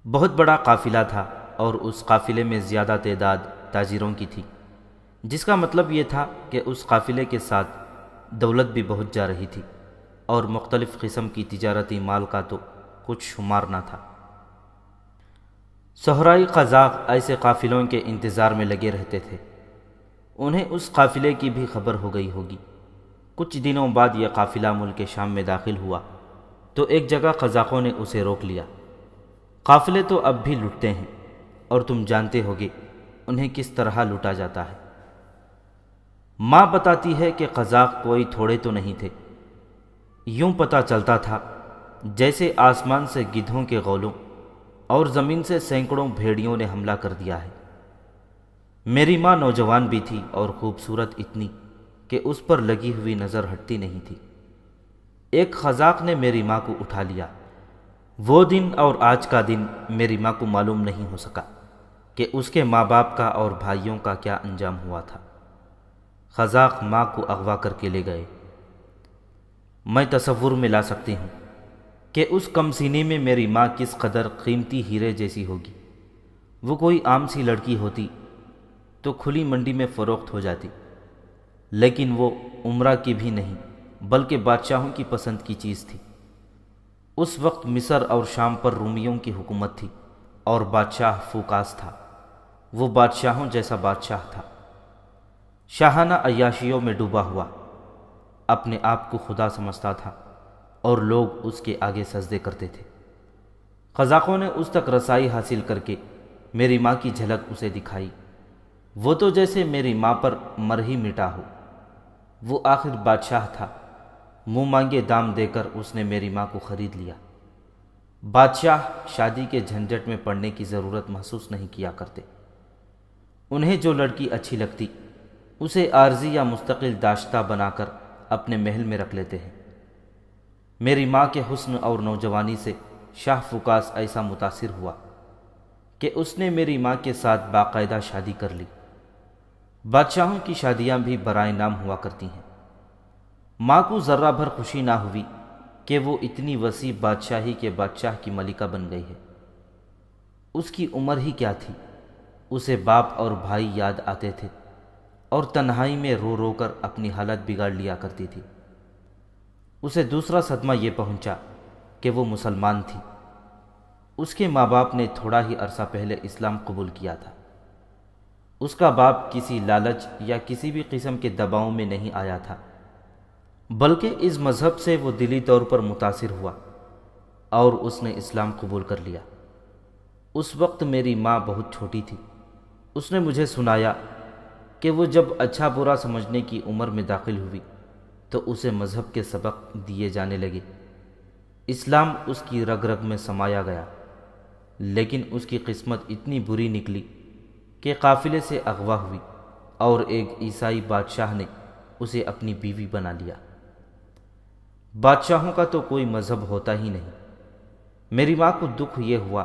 بہت بڑا قافلہ تھا اور اس قافلے میں زیادہ تعداد تاجروں کی تھی، جس کا مطلب یہ تھا کہ اس قافلے کے ساتھ دولت بھی بہت جا رہی تھی، اور مختلف قسم کی تجارتی مال کا تو کچھ شمار نہ تھا۔ صحرائی قزاق ایسے قافلوں کے انتظار میں لگے رہتے تھے۔ انہیں اس قافلے کی بھی خبر ہو گئی ہوگی۔ کچھ دنوں بعد یہ قافلہ ملک شام میں داخل ہوا تو ایک جگہ قزاقوں نے اسے روک لیا۔ قافلے تو اب بھی لٹتے ہیں، اور تم جانتے ہوگے انہیں کس طرح لوٹا جاتا ہے۔ ماں بتاتی ہے کہ قزاق کوئی تھوڑے تو نہیں تھے۔ یوں پتہ چلتا تھا جیسے آسمان سے گدھوں کے غولوں اور زمین سے سینکڑوں بھیڑیوں نے حملہ کر دیا ہے۔ میری ماں نوجوان بھی تھی اور خوبصورت اتنی کہ اس پر لگی ہوئی نظر ہٹتی نہیں تھی۔ ایک قزاق نے میری ماں کو اٹھا لیا۔ وہ دن اور آج کا دن میری ماں کو معلوم نہیں ہو سکا کہ اس کے ماں باپ کا اور بھائیوں کا کیا انجام ہوا تھا۔ قزاق ماں کو اغوا کر کے لے گئے۔ میں تصور میں لا سکتی ہوں کہ اس کم سینی میں میری ماں کس قدر قیمتی ہیرے جیسی ہوگی۔ وہ کوئی عام سی لڑکی ہوتی تو کھلی منڈی میں فروخت ہو جاتی، لیکن وہ عمرہ کی بھی نہیں بلکہ بادشاہوں کی پسند کی چیز تھی۔ اس وقت مصر اور شام پر رومیوں کی حکومت تھی اور بادشاہ فوکاس تھا۔ وہ بادشاہوں جیسا بادشاہ تھا، شاہانہ عیاشیوں میں ڈوبا ہوا، اپنے آپ کو خدا سمجھتا تھا اور لوگ اس کے آگے سجدے کرتے تھے۔ قزاقوں نے اس تک رسائی حاصل کر کے میری ماں کی جھلک اسے دکھائی۔ وہ تو جیسے میری ماں پر مرہی مٹا ہو۔ وہ آخر بادشاہ تھا، منہ مانگے دام دے کر اس نے میری ماں کو خرید لیا۔ بادشاہ شادی کے جھنجٹ میں پڑنے کی ضرورت محسوس نہیں کیا کرتے۔ انہیں جو لڑکی اچھی لگتی اسے عارضی یا مستقل داشتہ بنا کر اپنے محل میں رکھ لیتے ہیں۔ میری ماں کے حسن اور نوجوانی سے شاہ فوکاس ایسا متاثر ہوا کہ اس نے میری ماں کے ساتھ باقاعدہ شادی کر لی۔ بادشاہوں کی شادیاں بھی برائے نام ہوا کرتی ہیں۔ ماں کو ذرہ بھر خوشی نہ ہوئی کہ وہ اتنی وسیع بادشاہی کے بادشاہ کی ملکہ بن گئی ہے۔ اس کی عمر ہی کیا تھی؟ اسے باپ اور بھائی یاد آتے تھے اور تنہائی میں رو رو کر اپنی حالت بگاڑ لیا کرتی تھی۔ اسے دوسرا صدمہ یہ پہنچا کہ وہ مسلمان تھی۔ اس کے ماں باپ نے تھوڑا ہی عرصہ پہلے اسلام قبول کیا تھا۔ اس کا باپ کسی لالچ یا کسی بھی قسم کے دباؤ میں نہیں آیا تھا، بلکہ اس مذہب سے وہ دلی طور پر متاثر ہوا اور اس نے اسلام قبول کر لیا۔ اس وقت میری ماں بہت چھوٹی تھی۔ اس نے مجھے سنایا کہ وہ جب اچھا برا سمجھنے کی عمر میں داخل ہوئی تو اسے مذہب کے سبق دیے جانے لگے۔ اسلام اس کی رگ رگ میں سمایا گیا، لیکن اس کی قسمت اتنی بری نکلی کہ قافلے سے اغوا ہوئی اور ایک عیسائی بادشاہ نے اسے اپنی بیوی بنا لیا۔ بادشاہوں کا تو کوئی مذہب ہوتا ہی نہیں۔ میری ماں کو دکھ یہ ہوا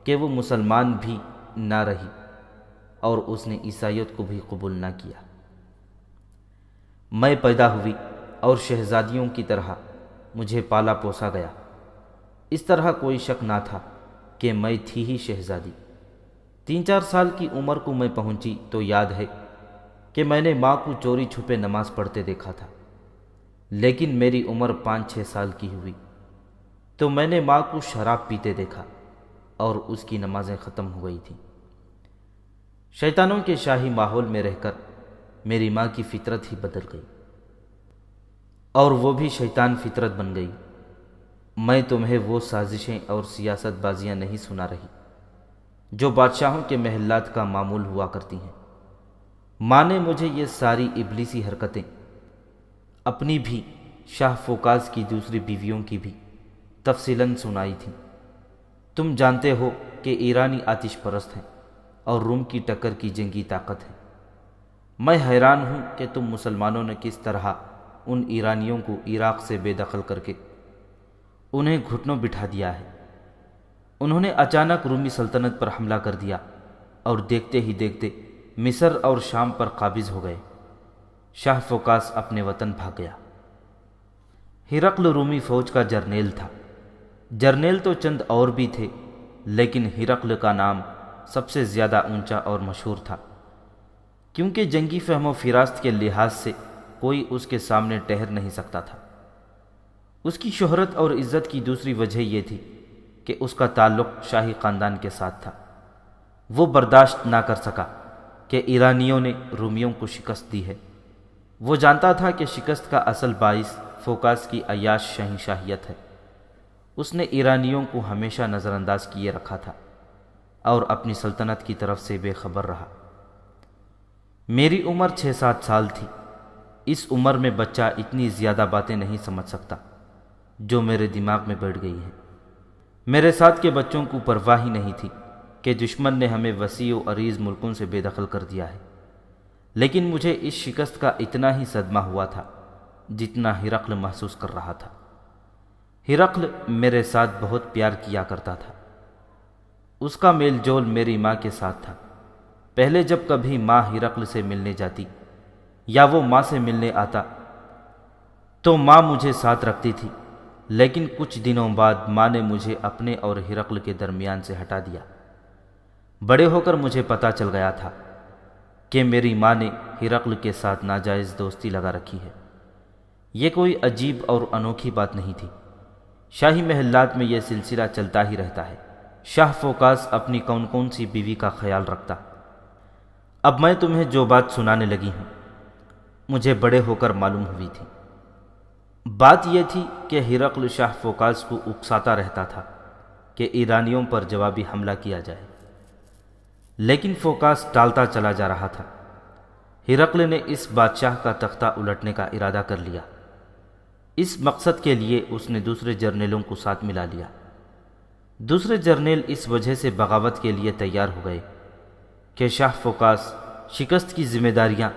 کہ وہ مسلمان بھی نہ رہی اور اس نے عیسائیت کو بھی قبول نہ کیا۔ میں پیدا ہوئی اور شہزادیوں کی طرح مجھے پالا پوسا گیا۔ اس طرح کوئی شک نہ تھا کہ میں تھی ہی شہزادی۔ 3-4 سال کی عمر کو میں پہنچی تو یاد ہے کہ میں نے ماں کو چوری چھپے نماز پڑھتے دیکھا تھا، لیکن میری عمر 5-6 سال کی ہوئی تو میں نے ماں کو شراب پیتے دیکھا اور اس کی نمازیں ختم ہو گئی تھیں۔ شیطانوں کے شاہی ماحول میں رہ کر میری ماں کی فطرت ہی بدل گئی اور وہ بھی شیطان فطرت بن گئی۔ میں تمہیں وہ سازشیں اور سیاست بازیاں نہیں سنا رہی جو بادشاہوں کے محلات کا معمول ہوا کرتی ہیں۔ ماں نے مجھے یہ ساری ابلیسی حرکتیں اپنی بھی، شاہ فوکاز کی دوسری بیویوں کی بھی تفصیلاً سنائی تھیں۔ تم جانتے ہو کہ ایرانی آتش پرست ہیں اور روم کی ٹکر کی جنگی طاقت ہے۔ میں حیران ہوں کہ تم مسلمانوں نے کس طرح ان ایرانیوں کو عراق سے بے دخل کر کے انہیں گھٹنوں بٹھا دیا ہے۔ انہوں نے اچانک رومی سلطنت پر حملہ کر دیا اور دیکھتے ہی دیکھتے مصر اور شام پر قابض ہو گئے۔ شاہ فوکاس اپنے وطن بھاگ گیا۔ ہرقل رومی فوج کا جرنیل تھا۔ جرنیل تو چند اور بھی تھے، لیکن ہرقل کا نام سب سے زیادہ اونچا اور مشہور تھا، کیونکہ جنگی فہم و فراست کے لحاظ سے کوئی اس کے سامنے ٹہر نہیں سکتا تھا۔ اس کی شہرت اور عزت کی دوسری وجہ یہ تھی کہ اس کا تعلق شاہی خاندان کے ساتھ تھا۔ وہ برداشت نہ کر سکا کہ ایرانیوں نے رومیوں کو شکست دی ہے۔ وہ جانتا تھا کہ شکست کا اصل باعث فوکاس کی عیاش شہنشاہیت ہے۔ اس نے ایرانیوں کو ہمیشہ نظر انداز کیے رکھا تھا اور اپنی سلطنت کی طرف سے بے خبر رہا۔ میری عمر 6-7 سال تھی۔ اس عمر میں بچہ اتنی زیادہ باتیں نہیں سمجھ سکتا جو میرے دماغ میں بیٹھ گئی ہیں۔ میرے ساتھ کے بچوں کو پرواہ ہی نہیں تھی کہ دشمن نے ہمیں وسیع و عریض ملکوں سے بے دخل کر دیا ہے، لیکن مجھے اس شکست کا اتنا ہی صدمہ ہوا تھا جتنا ہرقل محسوس کر رہا تھا۔ ہرقل میرے ساتھ بہت پیار کیا کرتا تھا۔ اس کا میل جول میری ماں کے ساتھ تھا۔ پہلے جب کبھی ماں ہرقل سے ملنے جاتی یا وہ ماں سے ملنے آتا تو ماں مجھے ساتھ رکھتی تھی، لیکن کچھ دنوں بعد ماں نے مجھے اپنے اور ہرقل کے درمیان سے ہٹا دیا۔ بڑے ہو کر مجھے پتہ چل گیا تھا کہ میری ماں نے ہرقل کے ساتھ ناجائز دوستی لگا رکھی ہے۔ یہ کوئی عجیب اور انوکھی بات نہیں تھی۔ شاہی محلات میں یہ سلسلہ چلتا ہی رہتا ہے۔ شاہ فوکاس اپنی کون کون سی بیوی کا خیال رکھتا۔ اب میں تمہیں جو بات سنانے لگی ہوں مجھے بڑے ہو کر معلوم ہوئی تھی۔ بات یہ تھی کہ ہرقل شاہ فوکاس کو اکساتا رہتا تھا کہ ایرانیوں پر جوابی حملہ کیا جائے، لیکن فوکاس ٹالتا چلا جا رہا تھا۔ ہرقل نے اس بادشاہ کا تختہ الٹنے کا ارادہ کر لیا۔ اس مقصد کے لیے اس نے دوسرے جرنیلوں کو ساتھ ملا لیا۔ دوسرے جرنیل اس وجہ سے بغاوت کے لیے تیار ہو گئے کہ شاہ فوکاس شکست کی ذمہ داریاں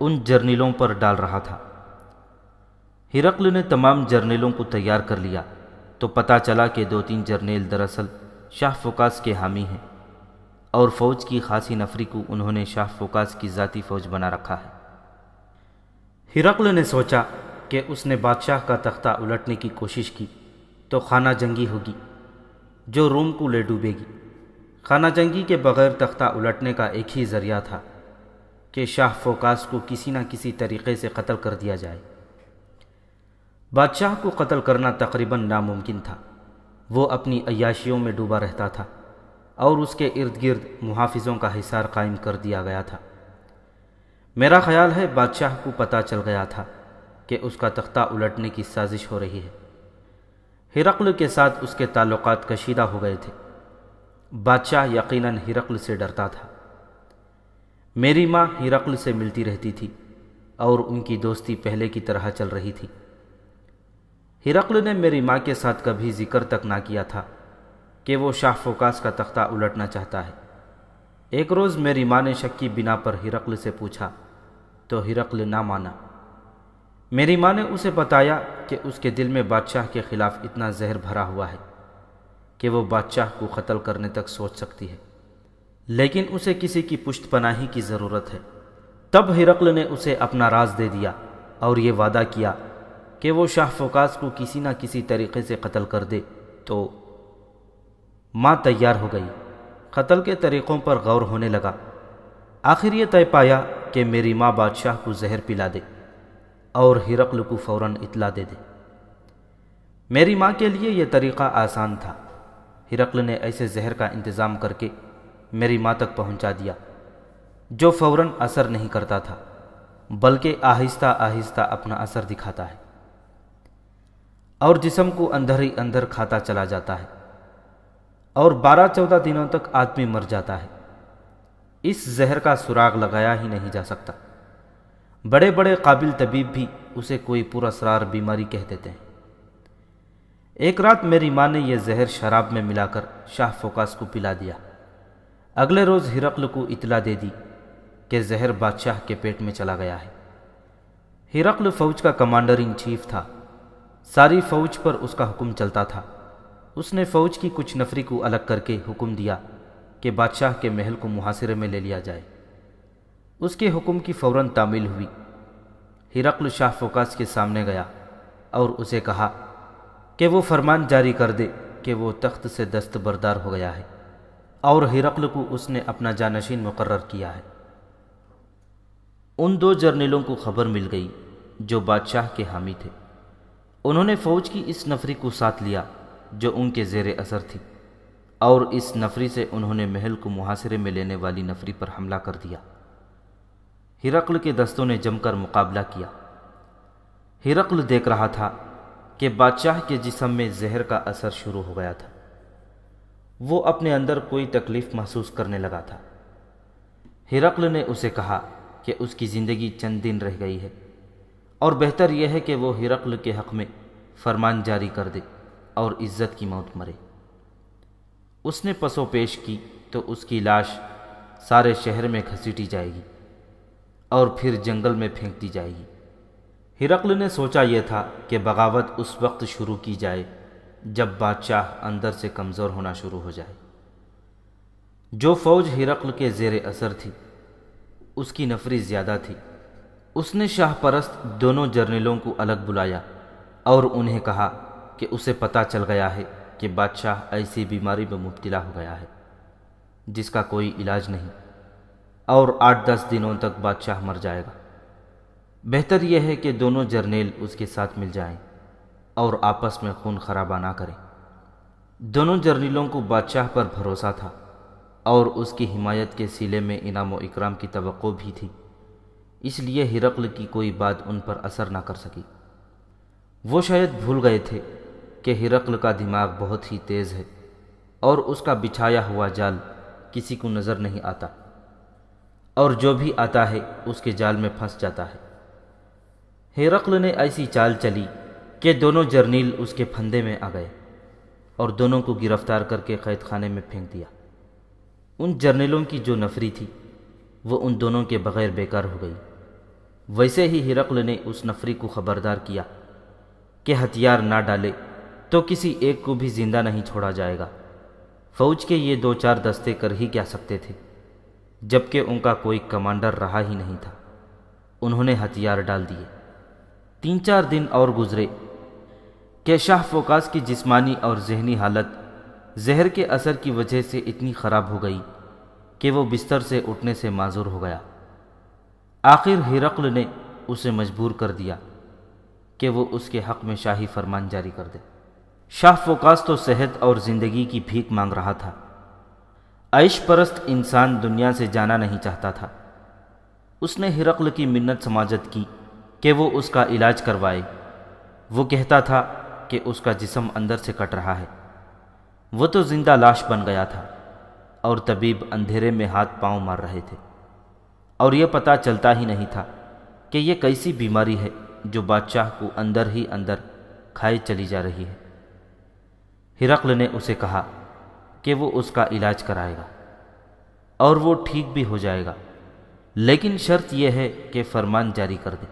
ان جرنیلوں پر ڈال رہا تھا۔ ہرقل نے تمام جرنیلوں کو تیار کر لیا تو پتہ چلا کہ 2-3 جرنیل دراصل شاہ فوکاس کے حامی ہیں اور فوج کی خاصی نفری کو انہوں نے شاہ فوکاس کی ذاتی فوج بنا رکھا ہے۔ ہرقل نے سوچا کہ اس نے بادشاہ کا تختہ الٹنے کی کوشش کی تو خانہ جنگی ہوگی جو روم کو لے ڈوبے گی۔ خانہ جنگی کے بغیر تختہ الٹنے کا ایک ہی ذریعہ تھا کہ شاہ فوکاس کو کسی نہ کسی طریقے سے قتل کر دیا جائے۔ بادشاہ کو قتل کرنا تقریباً ناممکن تھا۔ وہ اپنی عیاشیوں میں ڈوبا رہتا تھا اور اس کے ارد گرد محافظوں کا حصار قائم کر دیا گیا تھا۔ میرا خیال ہے بادشاہ کو پتہ چل گیا تھا کہ اس کا تختہ الٹنے کی سازش ہو رہی ہے۔ ہرقل کے ساتھ اس کے تعلقات کشیدہ ہو گئے تھے۔ بادشاہ یقیناً ہرقل سے ڈرتا تھا۔ میری ماں ہرقل سے ملتی رہتی تھی اور ان کی دوستی پہلے کی طرح چل رہی تھی۔ ہرقل نے میری ماں کے ساتھ کبھی ذکر تک نہ کیا تھا کہ وہ شاہ فوکاس کا تختہ الٹنا چاہتا ہے۔ ایک روز میری ماں نے شک کی بنا پر ہرقل سے پوچھا تو ہرقل نہ مانا۔ میری ماں نے اسے بتایا کہ اس کے دل میں بادشاہ کے خلاف اتنا زہر بھرا ہوا ہے کہ وہ بادشاہ کو قتل کرنے تک سوچ سکتی ہے، لیکن اسے کسی کی پشت پناہی کی ضرورت ہے۔ تب ہرقل نے اسے اپنا راز دے دیا اور یہ وعدہ کیا کہ وہ شاہ فوکاس کو کسی نہ کسی طریقے سے قتل کر دے تو ماں تیار ہو گئی۔ قتل کے طریقوں پر غور ہونے لگا۔ آخر یہ طے پایا کہ میری ماں بادشاہ کو زہر پلا دے اور ہرقل کو فوراً اطلاع دے دے۔ میری ماں کے لیے یہ طریقہ آسان تھا۔ ہرقل نے ایسے زہر کا انتظام کر کے میری ماں تک پہنچا دیا جو فوراً اثر نہیں کرتا تھا بلکہ آہستہ آہستہ اپنا اثر دکھاتا ہے اور جسم کو اندر ہی اندر کھاتا چلا جاتا ہے اور 12-14 دنوں تک آدمی مر جاتا ہے۔ اس زہر کا سراغ لگایا ہی نہیں جا سکتا۔ بڑے بڑے قابل طبیب بھی اسے کوئی پراسرار بیماری کہہ دیتے ہیں۔ ایک رات میری ماں نے یہ زہر شراب میں ملا کر شاہ فوکاس کو پلا دیا۔ اگلے روز ہرقل کو اطلاع دے دی کہ زہر بادشاہ کے پیٹ میں چلا گیا ہے۔ ہرقل فوج کا کمانڈر ان چیف تھا۔ ساری فوج پر اس کا حکم چلتا تھا۔ اس نے فوج کی کچھ نفری کو الگ کر کے حکم دیا کہ بادشاہ کے محل کو محاصرے میں لے لیا جائے۔ اس کے حکم کی فوراً تعمیل ہوئی۔ ہرقل شاہ فوکاس کے سامنے گیا اور اسے کہا کہ وہ فرمان جاری کر دے کہ وہ تخت سے دستبردار ہو گیا ہے اور ہرقل کو اس نے اپنا جانشین مقرر کیا ہے۔ ان 2 جرنیلوں کو خبر مل گئی جو بادشاہ کے حامی تھے۔ انہوں نے فوج کی اس نفری کو ساتھ لیا جو ان کے زیر اثر تھی اور اس نفری سے انہوں نے محل کو محاصرے میں لینے والی نفری پر حملہ کر دیا۔ ہرقل کے دستوں نے جم کر مقابلہ کیا۔ ہرقل دیکھ رہا تھا کہ بادشاہ کے جسم میں زہر کا اثر شروع ہو گیا تھا۔ وہ اپنے اندر کوئی تکلیف محسوس کرنے لگا تھا۔ ہرقل نے اسے کہا کہ اس کی زندگی چند دن رہ گئی ہے اور بہتر یہ ہے کہ وہ ہرقل کے حق میں فرمان جاری کر دے اور عزت کی موت مرے۔ اس نے پسو پیش کی تو اس کی لاش سارے شہر میں گھسیٹی جائے گی اور پھر جنگل میں پھینک دی جائے گی۔ ہرقل نے سوچا یہ تھا کہ بغاوت اس وقت شروع کی جائے جب بادشاہ اندر سے کمزور ہونا شروع ہو جائے۔ جو فوج ہرقل کے زیر اثر تھی اس کی نفری زیادہ تھی۔ اس نے شاہ پرست دونوں جرنیلوں کو الگ بلایا اور انہیں کہا کہ اسے پتہ چل گیا ہے کہ بادشاہ ایسی بیماری میں مبتلا ہو گیا ہے جس کا کوئی علاج نہیں اور 8-10 دنوں تک بادشاہ مر جائے گا۔ بہتر یہ ہے کہ دونوں جرنیل اس کے ساتھ مل جائیں اور آپس میں خون خرابہ نہ کریں۔ دونوں جرنیلوں کو بادشاہ پر بھروسہ تھا اور اس کی حمایت کے صلے میں انعام و اکرام کی توقع بھی تھی، اس لیے ہرقل کی کوئی بات ان پر اثر نہ کر سکی۔ وہ شاید بھول گئے تھے کہ ہرقل کا دماغ بہت ہی تیز ہے اور اس کا بچھایا ہوا جال کسی کو نظر نہیں آتا اور جو بھی آتا ہے اس کے جال میں پھنس جاتا ہے۔ ہرقل نے ایسی چال چلی کہ دونوں جرنیل اس کے پھندے میں آ گئے اور دونوں کو گرفتار کر کے قید خانے میں پھینک دیا۔ ان جرنیلوں کی جو نفری تھی وہ ان دونوں کے بغیر بیکار ہو گئی۔ ویسے ہی ہرقل نے اس نفری کو خبردار کیا کہ ہتھیار نہ ڈالے تو کسی ایک کو بھی زندہ نہیں چھوڑا جائے گا۔ فوج کے یہ 2-4 دستے کر ہی کیا سکتے تھے جبکہ ان کا کوئی کمانڈر رہا ہی نہیں تھا۔ انہوں نے ہتھیار ڈال دیے۔ 3-4 دن اور گزرے کہ شاہ فوکاس کی جسمانی اور ذہنی حالت زہر کے اثر کی وجہ سے اتنی خراب ہو گئی کہ وہ بستر سے اٹھنے سے معذور ہو گیا۔ آخر ہرقل نے اسے مجبور کر دیا کہ وہ اس کے حق میں شاہی فرمان جاری کر دے۔ شاہ فوکاس تو صحت اور زندگی کی بھیک مانگ رہا تھا۔ عیش پرست انسان دنیا سے جانا نہیں چاہتا تھا۔ اس نے ہرقل کی منت سماجت کی کہ وہ اس کا علاج کروائے۔ وہ کہتا تھا کہ اس کا جسم اندر سے کٹ رہا ہے۔ وہ تو زندہ لاش بن گیا تھا اور طبیب اندھیرے میں ہاتھ پاؤں مار رہے تھے، اور یہ پتہ چلتا ہی نہیں تھا کہ یہ کیسی بیماری ہے جو بادشاہ کو اندر ہی اندر کھائے چلی جا رہی ہے۔ ہرقل نے اسے کہا کہ وہ اس کا علاج کرائے گا اور وہ ٹھیک بھی ہو جائے گا، لیکن شرط یہ ہے کہ فرمان جاری کر دے۔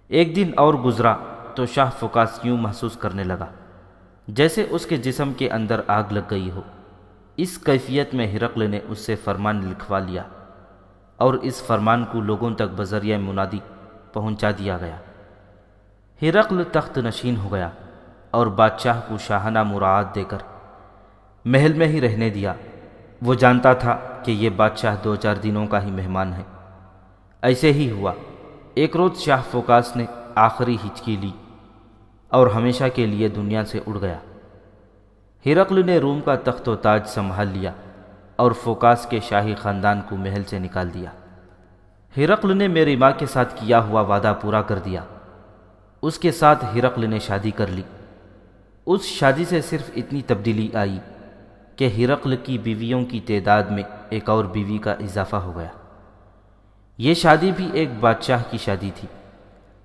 ایک دن اور گزرا تو شاہ فوکاس یوں محسوس کرنے لگا جیسے اس کے جسم کے اندر آگ لگ گئی ہو۔ اس کیفیت میں ہرقل نے اس سے فرمان لکھوا لیا اور اس فرمان کو لوگوں تک بذریعہ منادی پہنچا دیا گیا۔ ہرقل تخت نشین ہو گیا اور بادشاہ کو شاہانہ مراعات دے کر محل میں ہی رہنے دیا۔ وہ جانتا تھا کہ یہ بادشاہ 2-4 دنوں کا ہی مہمان ہے۔ ایسے ہی ہوا۔ ایک روز شاہ فوکاس نے آخری ہچکی لی اور ہمیشہ کے لیے دنیا سے اڑ گیا۔ ہرقل نے روم کا تخت و تاج سنبھال لیا اور فوکاس کے شاہی خاندان کو محل سے نکال دیا۔ ہرقل نے میری ماں کے ساتھ کیا ہوا وعدہ پورا کر دیا۔ اس کے ساتھ ہرقل نے شادی کر لی۔ اس شادی سے صرف اتنی تبدیلی آئی کہ ہرقل کی بیویوں کی تعداد میں ایک اور بیوی کا اضافہ ہو گیا۔ یہ شادی بھی ایک بادشاہ کی شادی تھی،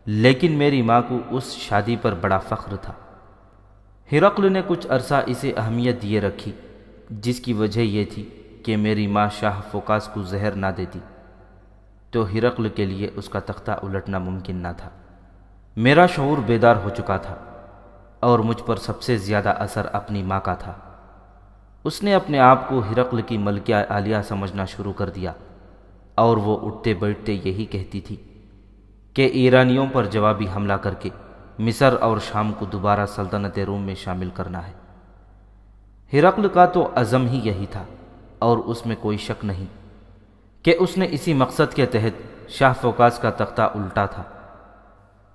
لیکن میری ماں کو اس شادی پر بڑا فخر تھا۔ ہرقل نے کچھ عرصہ اسے اہمیت دیے رکھی، جس کی وجہ یہ تھی کہ میری ماں شاہ فوکاس کو زہر نہ دیتی تو ہرقل کے لیے اس کا تختہ الٹنا ممکن نہ تھا۔ میرا شعور بیدار ہو چکا تھا اور مجھ پر سب سے زیادہ اثر اپنی ماں کا تھا۔ اس نے اپنے آپ کو ہرقل کی ملکہ عالیہ سمجھنا شروع کر دیا اور وہ اٹھتے بیٹھتے یہی کہتی تھی کہ ایرانیوں پر جوابی حملہ کر کے مصر اور شام کو دوبارہ سلطنت روم میں شامل کرنا ہے۔ ہرقل کا تو عزم ہی یہی تھا اور اس میں کوئی شک نہیں کہ اس نے اسی مقصد کے تحت شاہ فوکاس کا تختہ الٹا تھا۔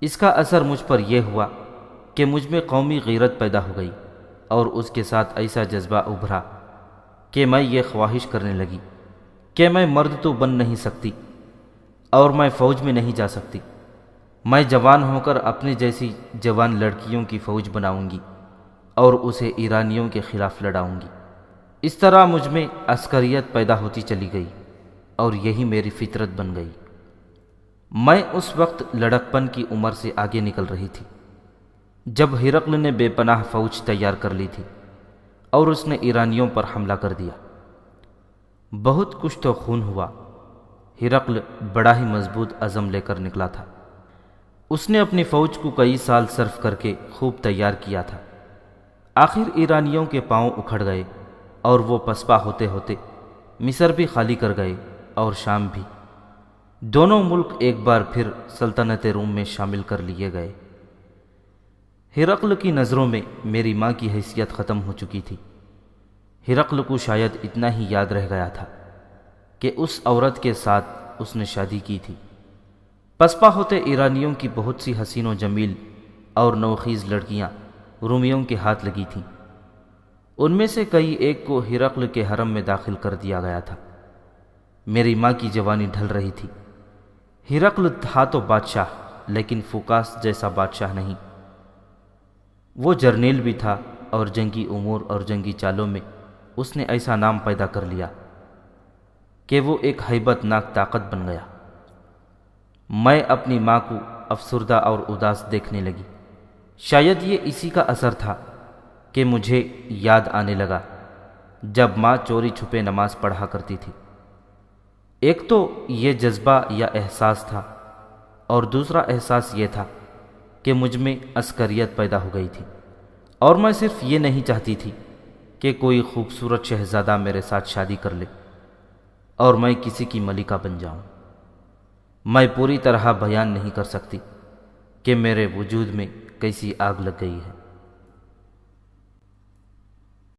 اس کا اثر مجھ پر یہ ہوا کہ مجھ میں قومی غیرت پیدا ہو گئی اور اس کے ساتھ ایسا جذبہ ابھرا کہ میں یہ خواہش کرنے لگی کہ میں مرد تو بن نہیں سکتی اور میں فوج میں نہیں جا سکتی۔ میں جوان ہو کر اپنے جیسی جوان لڑکیوں کی فوج بناؤں گی اور اسے ایرانیوں کے خلاف لڑاؤں گی۔ اس طرح مجھ میں عسکریت پیدا ہوتی چلی گئی اور یہی میری فطرت بن گئی۔ میں اس وقت لڑکپن کی عمر سے آگے نکل رہی تھی جب ہرقل نے بے پناہ فوج تیار کر لی تھی اور اس نے ایرانیوں پر حملہ کر دیا۔ بہت کچھ تو خون ہوا۔ ہرقل بڑا ہی مضبوط عزم لے کر نکلا تھا۔ اس نے اپنی فوج کو کئی سال صرف کر کے خوب تیار کیا تھا۔ آخر ایرانیوں کے پاؤں اکھڑ گئے اور وہ پسپا ہوتے ہوتے مصر بھی خالی کر گئے اور شام بھی۔ دونوں ملک ایک بار پھر سلطنت روم میں شامل کر لیے گئے۔ ہرقل کی نظروں میں میری ماں کی حیثیت ختم ہو چکی تھی۔ ہرقل کو شاید اتنا ہی یاد رہ گیا تھا کہ اس عورت کے ساتھ اس نے شادی کی تھی۔ پسپا ہوتے ایرانیوں کی بہت سی حسین و جمیل اور نوخیز لڑکیاں رومیوں کے ہاتھ لگی تھیں۔ ان میں سے کئی ایک کو ہرقل کے حرم میں داخل کر دیا گیا تھا۔ میری ماں کی جوانی ڈھل رہی تھی۔ ہرقل تھا تو بادشاہ، لیکن فوکاس جیسا بادشاہ نہیں۔ وہ جرنیل بھی تھا اور جنگی امور اور جنگی چالوں میں اس نے ایسا نام پیدا کر لیا کہ وہ ایک ہیبت ناک طاقت بن گیا۔ میں اپنی ماں کو افسردہ اور اداس دیکھنے لگی۔ شاید یہ اسی کا اثر تھا کہ مجھے یاد آنے لگا جب ماں چوری چھپے نماز پڑھا کرتی تھی۔ ایک تو یہ جذبہ یا احساس تھا اور دوسرا احساس یہ تھا کہ مجھ میں عسکریت پیدا ہو گئی تھی اور میں صرف یہ نہیں چاہتی تھی کہ کوئی خوبصورت شہزادہ میرے ساتھ شادی کر لے اور میں کسی کی ملکہ بن جاؤں۔ میں پوری طرح بیان نہیں کر سکتی کہ میرے وجود میں کیسی آگ لگ گئی ہے۔